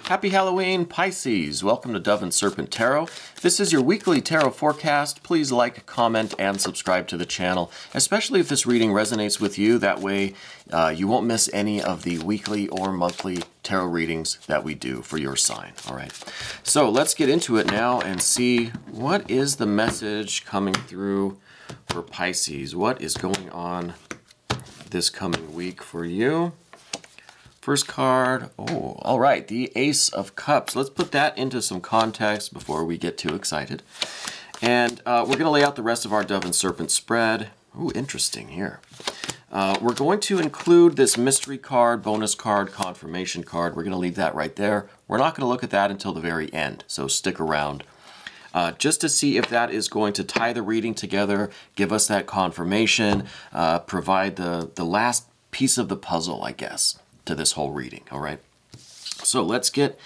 Happy Halloween, Pisces. Welcome to Dove and Serpent Tarot. This is your weekly tarot forecast. Please like, comment, and subscribe to the channel, especially if this reading resonates with you. That way you won't miss any of the weekly or monthly tarot readings that we do for your sign. All right, so let's get into it now and see what is the message coming through for Pisces. What is going on this coming week for you? First card, oh, all right, the Ace of Cups. Let's put that into some context before we get too excited. And we're going to lay out the rest of our Dove and Serpent spread. Ooh, interesting here. We're going to include this mystery card, bonus card, confirmation card. We're going to leave that right there. We're not going to look at that until the very end, so stick around. Just to see if that is going to tie the reading together, give us that confirmation, provide the last piece of the puzzle, I guess, to this whole reading. All right, so let's get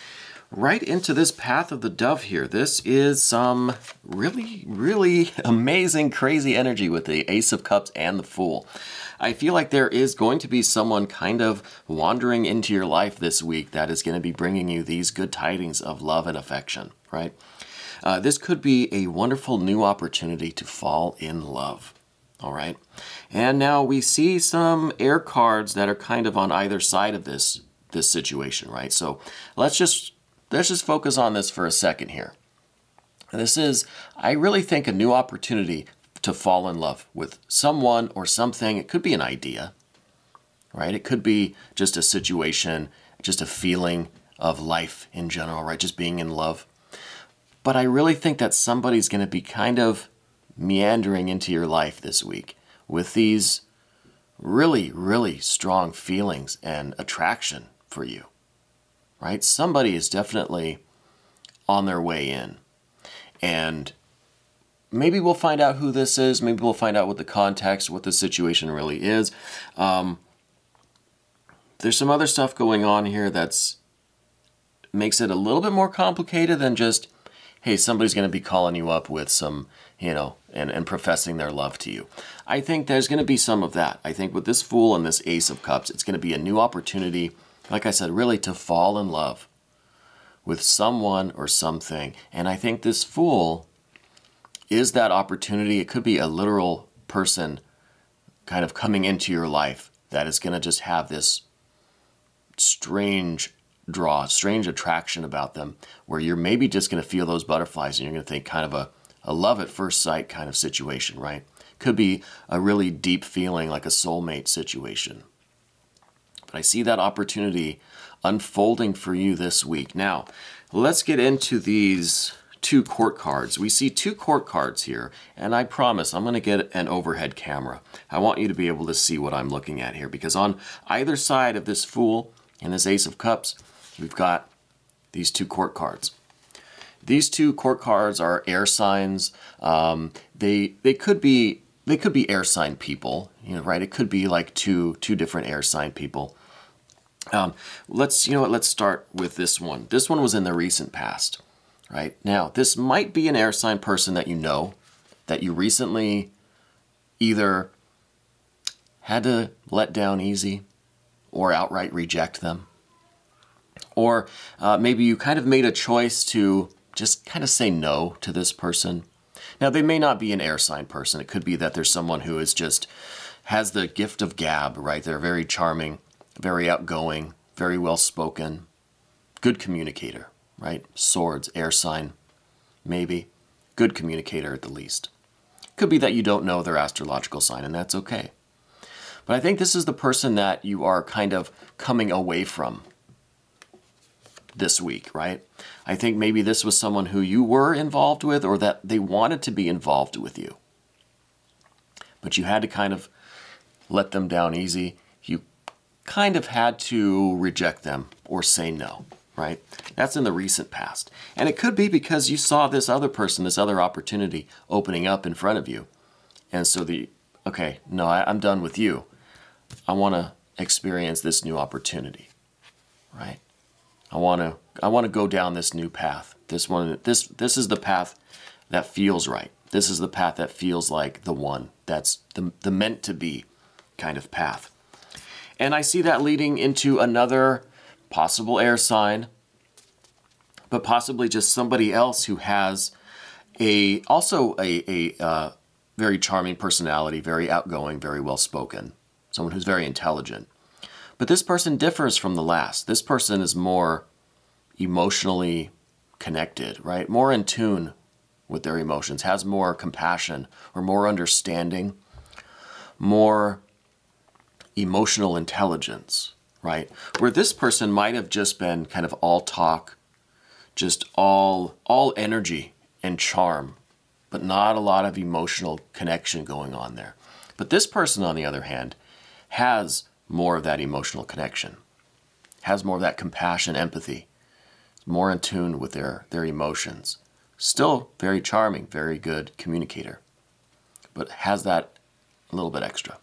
right into this path of the dove here. This is some really amazing, crazy energy with the Ace of Cups and the Fool. I feel like there is going to be someone kind of wandering into your life this week that is going to be bringing you these good tidings of love and affection, right? This could be a wonderful new opportunity to fall in love. All right, and now we see some air cards that are kind of on either side of this situation, right? So let's just focus on this for a second here. This is, I really think, a new opportunity to fall in love with someone or something. It could be an idea, right? It could be just a situation, just a feeling of life in general, right? Just being in love. But I really think that somebody's going to be kind of meandering into your life this week with these really strong feelings and attraction for you, right? Somebody is definitely on their way in, and maybe we'll find out who this is. Maybe we'll find out what the context, what the situation really is. There's some other stuff going on here that's makes it a little bit more complicated than just, hey, somebody's going to be calling you up with some, you know, and professing their love to you. I think there's going to be some of that. I think with this Fool and this Ace of Cups, it's going to be a new opportunity, like I said, really to fall in love with someone or something. And I think this Fool is that opportunity. It could be a literal person kind of coming into your life that is going to just have this strange draw, strange attraction about them, where you're maybe just going to feel those butterflies and you're going to think kind of a love at first sight kind of situation, right? Could be a really deep feeling like a soulmate situation. But I see that opportunity unfolding for you this week. Now, let's get into these two court cards. We see two court cards here, and I promise I'm going to get an overhead camera. I want you to be able to see what I'm looking at here, because on either side of this Fool and this Ace of Cups, we've got these two court cards. These two court cards are air signs. They could be air sign people, you know, right? It could be like two different air sign people. Let's start with this one. This one was in the recent past, right? Now, this might be an air sign person that you know, that you recently either had to let down easy or outright reject them. Or maybe you kind of made a choice to just kind of say no to this person. Now, they may not be an air sign person. It could be that there's someone who is just has the gift of gab, right? They're very charming, very outgoing, very well-spoken, good communicator, right? Swords, air sign, maybe. Good communicator at the least. Could be that you don't know their astrological sign, and that's okay. But I think this is the person that you are kind of coming away from this week, right? I think maybe this was someone who you were involved with, or that they wanted to be involved with you, but you had to kind of let them down easy. You kind of had to reject them or say no, right? That's in the recent past. And it could be because you saw this other person, this other opportunity opening up in front of you. And so okay, no, I'm done with you. I want to experience this new opportunity, right? I want to go down this new path. This is the path that feels right. This is the path that feels like the one. That's the meant to be kind of path. And I see that leading into another possible air sign but possibly just somebody else who has also a very charming personality, very outgoing, very well-spoken, someone who's very intelligent. But this person differs from the last. This person is more emotionally connected, right? More in tune with their emotions, has more compassion or more understanding, more emotional intelligence, right? Where this person might have just been kind of all talk, just all energy and charm, but not a lot of emotional connection going on there. But this person, on the other hand, has more of that emotional connection, has more of that compassion, empathy, more in tune with their emotions. Still very charming, very good communicator, but has that a little bit extra.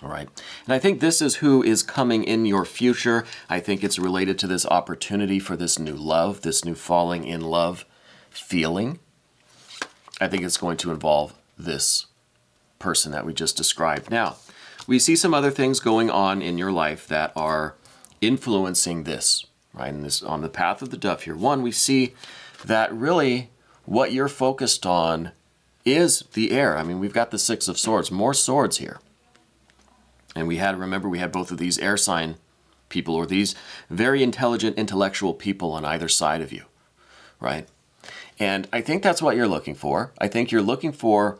All right. And I think this is who is coming in your future. I think it's related to this opportunity for this new love, this new falling in love feeling. I think it's going to involve this person that we just described. Now, we see some other things going on in your life that are influencing this, right? And this on the path of the dove here. One, we see that really what you're focused on is the air. I mean, we've got the Six of Swords, more swords here. And remember, we had both of these air sign people, or these very intelligent, intellectual people on either side of you, right? And I think that's what you're looking for. I think you're looking for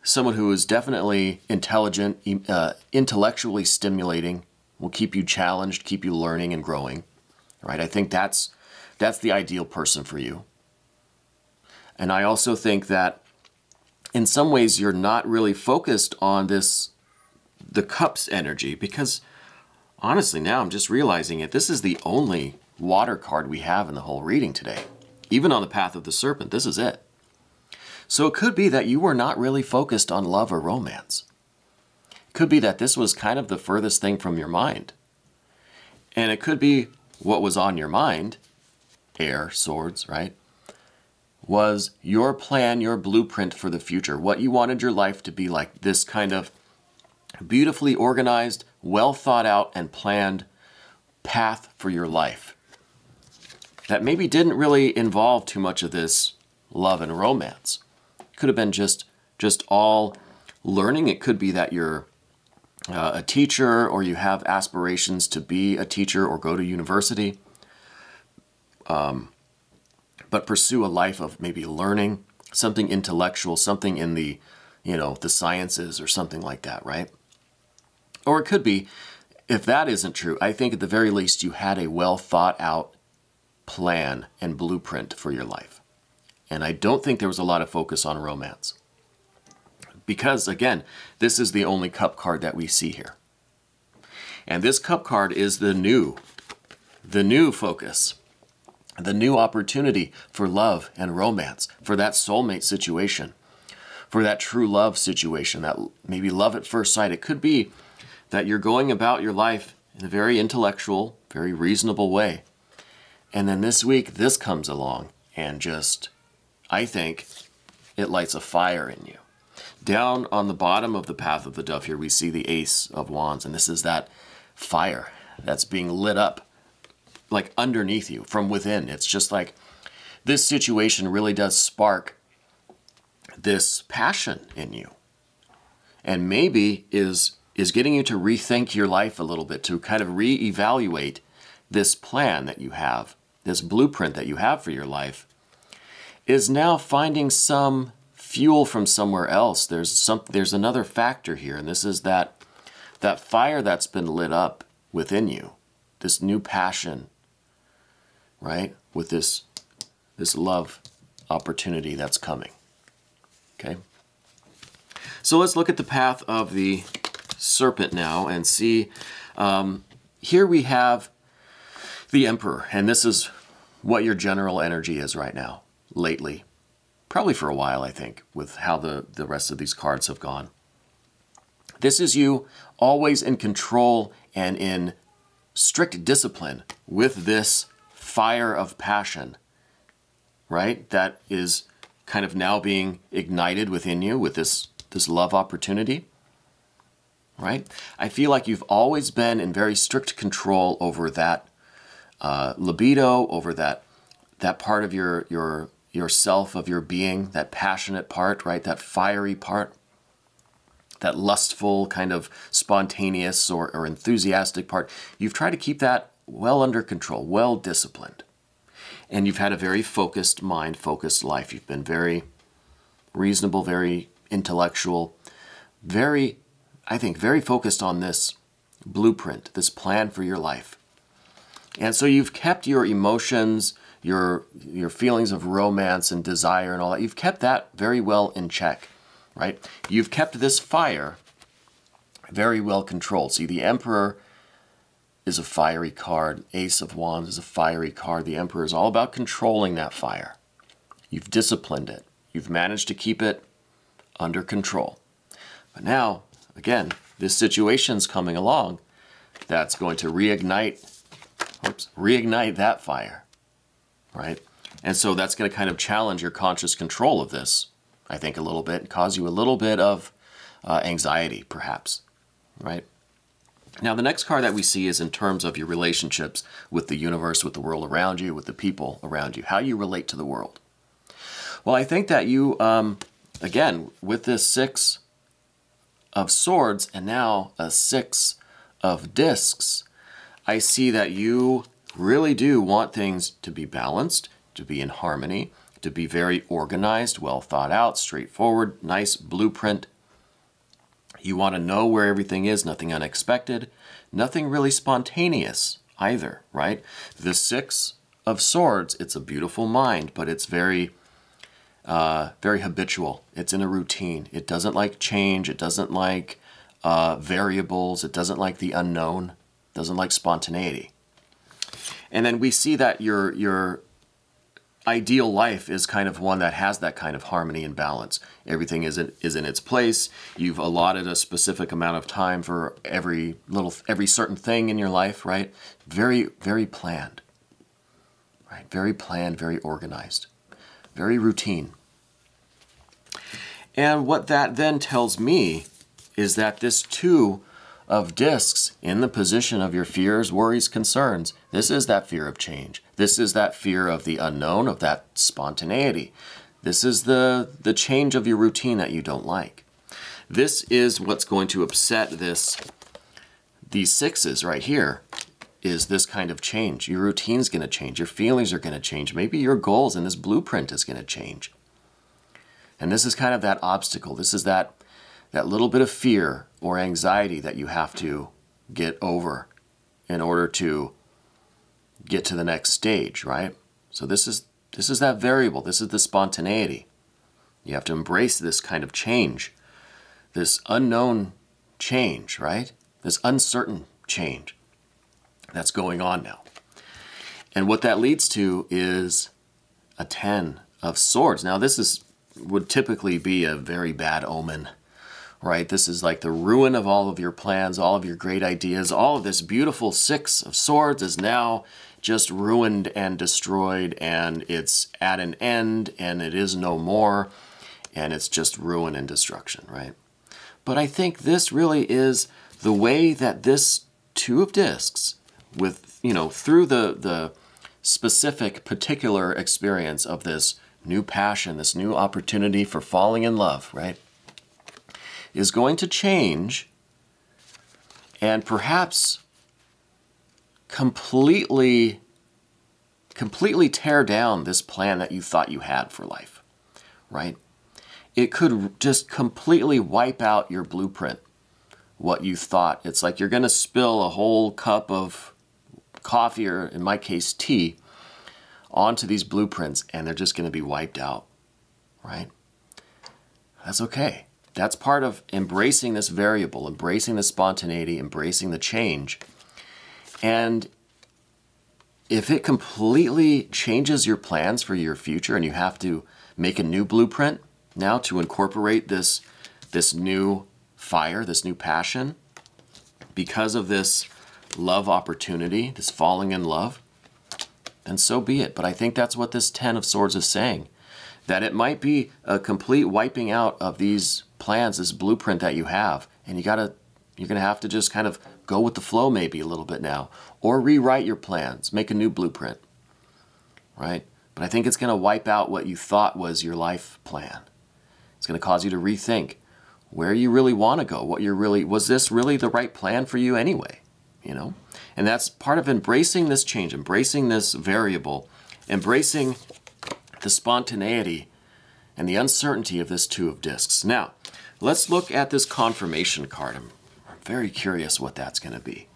someone who is definitely intelligent, intellectually stimulating, will keep you challenged, keep you learning and growing, right? I think that's the ideal person for you. And I also think that in some ways you're not really focused on the Cups energy, because honestly now I'm just realizing it. This is the only water card we have in the whole reading today. Even on the path of the Serpent, this is it. So it could be that you were not really focused on love or romance. It could be that this was kind of the furthest thing from your mind. And it could be what was on your mind, air, swords, right, was your plan, your blueprint for the future, what you wanted your life to be like, this kind of beautifully organized, well thought out and planned path for your life that maybe didn't really involve too much of this love and romance. It could have been just all learning. It could be that you're a teacher, or you have aspirations to be a teacher or go to university, but pursue a life of maybe learning something intellectual, something in the sciences or something like that, right? Or it could be, if that isn't true, I think at the very least you had a well thought out plan and blueprint for your life. And I don't think there was a lot of focus on romance. Because again, this is the only cup card that we see here. And this cup card is the new focus, the new opportunity for love and romance, for that soulmate situation, for that true love situation, that maybe love at first sight. It could be that you're going about your life in a very intellectual, very reasonable way. And then this week, this comes along and just, I think, it lights a fire in you. Down on the bottom of the path of the dove here, we see the Ace of Wands, and this is that fire that's being lit up like underneath you from within. It's just like this situation really does spark this passion in you, and maybe is getting you to rethink your life a little bit, to kind of reevaluate this plan that you have, this blueprint that you have for your life, is now finding some fuel from somewhere else. There's another factor here, and this is that fire that's been lit up within you, this new passion, right? With this love opportunity that's coming. Okay? So let's look at the path of the Serpent now and see, here we have the Emperor, and this is what your general energy is right now, lately. Probably for a while, I think, with how the rest of these cards have gone. This is you always in control and in strict discipline with this fire of passion, right? That is kind of now being ignited within you with this love opportunity, right? I feel like you've always been in very strict control over that libido, over that that part of yourself, of your being, that passionate part, right? That fiery part, that lustful, kind of spontaneous or enthusiastic part. You've tried to keep that well under control, well disciplined. And you've had a very focused mind, focused life. You've been very reasonable, very intellectual, very, I think, very focused on this blueprint, this plan for your life. And so you've kept your emotions, your feelings of romance and desire and all that, you've kept that very well in check, right? You've kept this fire very well controlled. See, the Emperor is a fiery card. Ace of Wands is a fiery card. The Emperor is all about controlling that fire. You've disciplined it. You've managed to keep it under control. But now, again, this situation's coming along that's going to reignite that fire, right? And so that's going to kind of challenge your conscious control of this, I think, a little bit, and cause you a little bit of anxiety, perhaps, right? Now, the next card that we see is in terms of your relationships with the universe, with the world around you, with the people around you, how you relate to the world. Well, I think that you, again, with this Six of Swords and now a Six of Discs, I see that you really do want things to be balanced, to be in harmony, to be very organized, well thought out, straightforward, nice blueprint. You want to know where everything is, nothing unexpected, nothing really spontaneous either, right? The Six of Swords, it's a beautiful mind, but it's very habitual. It's in a routine. It doesn't like change. It doesn't like variables. It doesn't like the unknown. It doesn't like spontaneity. And then we see that your ideal life is kind of one that has that kind of harmony and balance. Everything is in its place. You've allotted a specific amount of time for every certain thing in your life, right? Very, very planned, right? Very planned, very organized, very routine. And what that then tells me is that this Two of Discs in the position of your fears, worries, concerns, this is that fear of change. This is that fear of the unknown, of that spontaneity. This is the change of your routine that you don't like. This is what's going to upset these sixes right here, is this kind of change. Your routine's going to change. Your feelings are going to change. Maybe your goals and this blueprint is going to change. And this is kind of that obstacle. This is that little bit of fear or anxiety that you have to get over in order to get to the next stage, right? So this is that variable. This is the spontaneity. You have to embrace this kind of change, this unknown change, right? This uncertain change that's going on now. And what that leads to is a Ten of Swords. Now this would typically be a very bad omen, right? This is like the ruin of all of your plans, all of your great ideas. All of this beautiful Six of Swords is now just ruined and destroyed, and it's at an end, and it is no more, and it's just ruin and destruction, right? But I think this really is the way that this Two of Discs, with, through the specific, particular experience of this new passion, this new opportunity for falling in love, right, is going to change and perhaps completely tear down this plan that you thought you had for life, right? It could just completely wipe out your blueprint, what you thought. It's like you're going to spill a whole cup of coffee, or in my case, tea, onto these blueprints, and they're just going to be wiped out, right? That's okay. That's part of embracing this variable, embracing the spontaneity, embracing the change. And if it completely changes your plans for your future and you have to make a new blueprint now to incorporate this new fire, this new passion, because of this love opportunity, this falling in love, then so be it. But I think that's what this Ten of Swords is saying, that it might be a complete wiping out of these plans, this blueprint that you have, and you're going to have to just kind of go with the flow maybe a little bit now, or rewrite your plans, make a new blueprint, right? But I think it's going to wipe out what you thought was your life plan. It's going to cause you to rethink where you really want to go, was this really the right plan for you anyway, you know? And that's part of embracing this change, embracing this variable, embracing the spontaneity and the uncertainty of this Two of Discs. Now, let's look at this confirmation card. I'm very curious what that's going to be,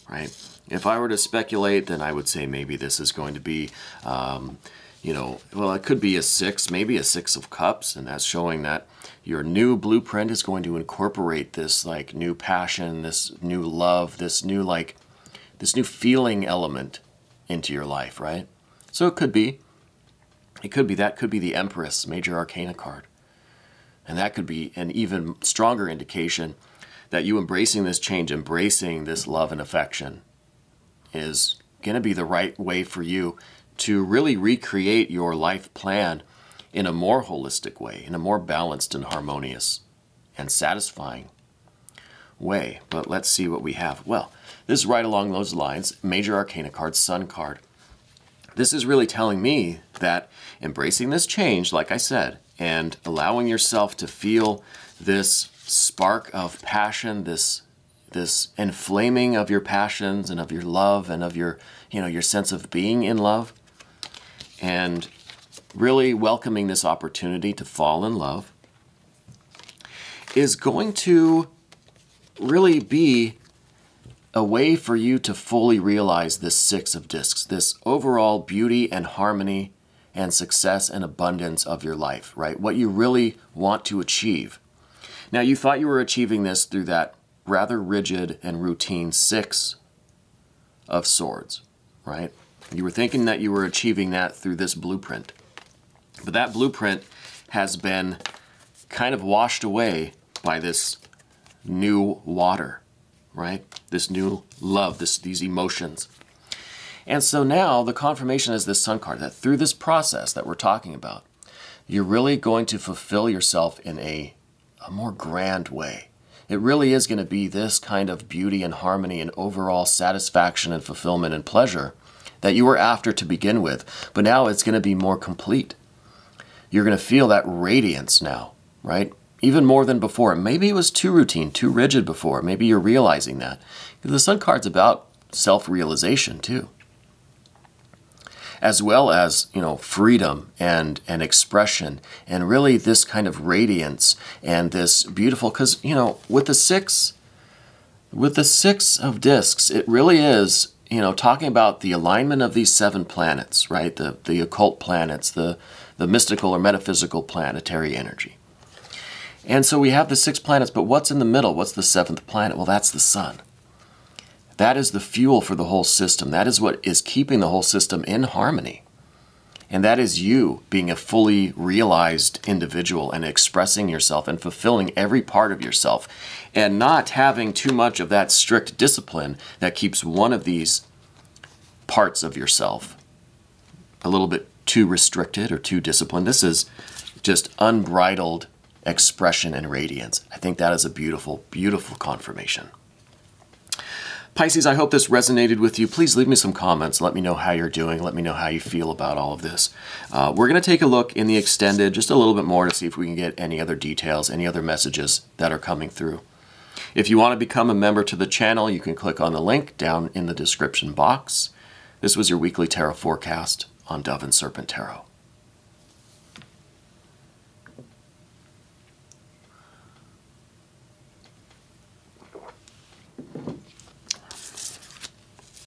right? If I were to speculate, then I would say maybe this is going to be, you know, well, it could be a 6, maybe a 6 of Cups, and that's showing that your new blueprint is going to incorporate this like new passion, this new love, this new feeling element into your life, right? So it could be that could be the Empress Major Arcana card. And that could be an even stronger indication that you embracing this change, embracing this love and affection is going to be the right way for you to really recreate your life plan in a more holistic way, in a more balanced and harmonious and satisfying way. But let's see what we have. Well, this is right along those lines. Major Arcana card, Sun card. This is really telling me that embracing this change, like I said, and allowing yourself to feel this spark of passion, this inflaming of your passions and of your love and of your, you know, your sense of being in love, and really welcoming this opportunity to fall in love is going to really be a way for you to fully realize this Six of Discs, this overall beauty and harmony and success and abundance of your life, right? What you really want to achieve. Now, you thought you were achieving this through that rather rigid and routine Six of Swords, right? You were thinking that you were achieving that through this blueprint. But that blueprint has been kind of washed away by this new water, right? This new love, these emotions. And so now the confirmation is this Sun card, that through this process that we're talking about, you're really going to fulfill yourself in a more grand way. It really is going to be this kind of beauty and harmony and overall satisfaction and fulfillment and pleasure that you were after to begin with. But now it's going to be more complete. You're going to feel that radiance now, right? Even more than before. Maybe it was too routine, too rigid before. Maybe you're realizing that. The Sun card's about self-realization too. As well as, you know, freedom and expression and really this kind of radiance and this beautiful, because, you know, with the Six of Discs, it really is, you know, talking about the alignment of these 7 planets, right? The occult planets, the mystical or metaphysical planetary energy. And so we have the 6 planets, but what's in the middle? What's the 7th planet? Well, that's the Sun. That is the fuel for the whole system. That is what is keeping the whole system in harmony. And that is you being a fully realized individual and expressing yourself and fulfilling every part of yourself and not having too much of that strict discipline that keeps one of these parts of yourself a little bit too restricted or too disciplined. This is just unbridled expression and radiance. I think that is a beautiful, beautiful confirmation. Pisces, I hope this resonated with you. Please leave me some comments. Let me know how you're doing. Let me know how you feel about all of this. We're going to take a look in the extended just a little bit more to see if we can get any other details, any other messages that are coming through. If you want to become a member to the channel, you can click on the link down in the description box. This was your weekly tarot forecast on Dove and Serpent Tarot.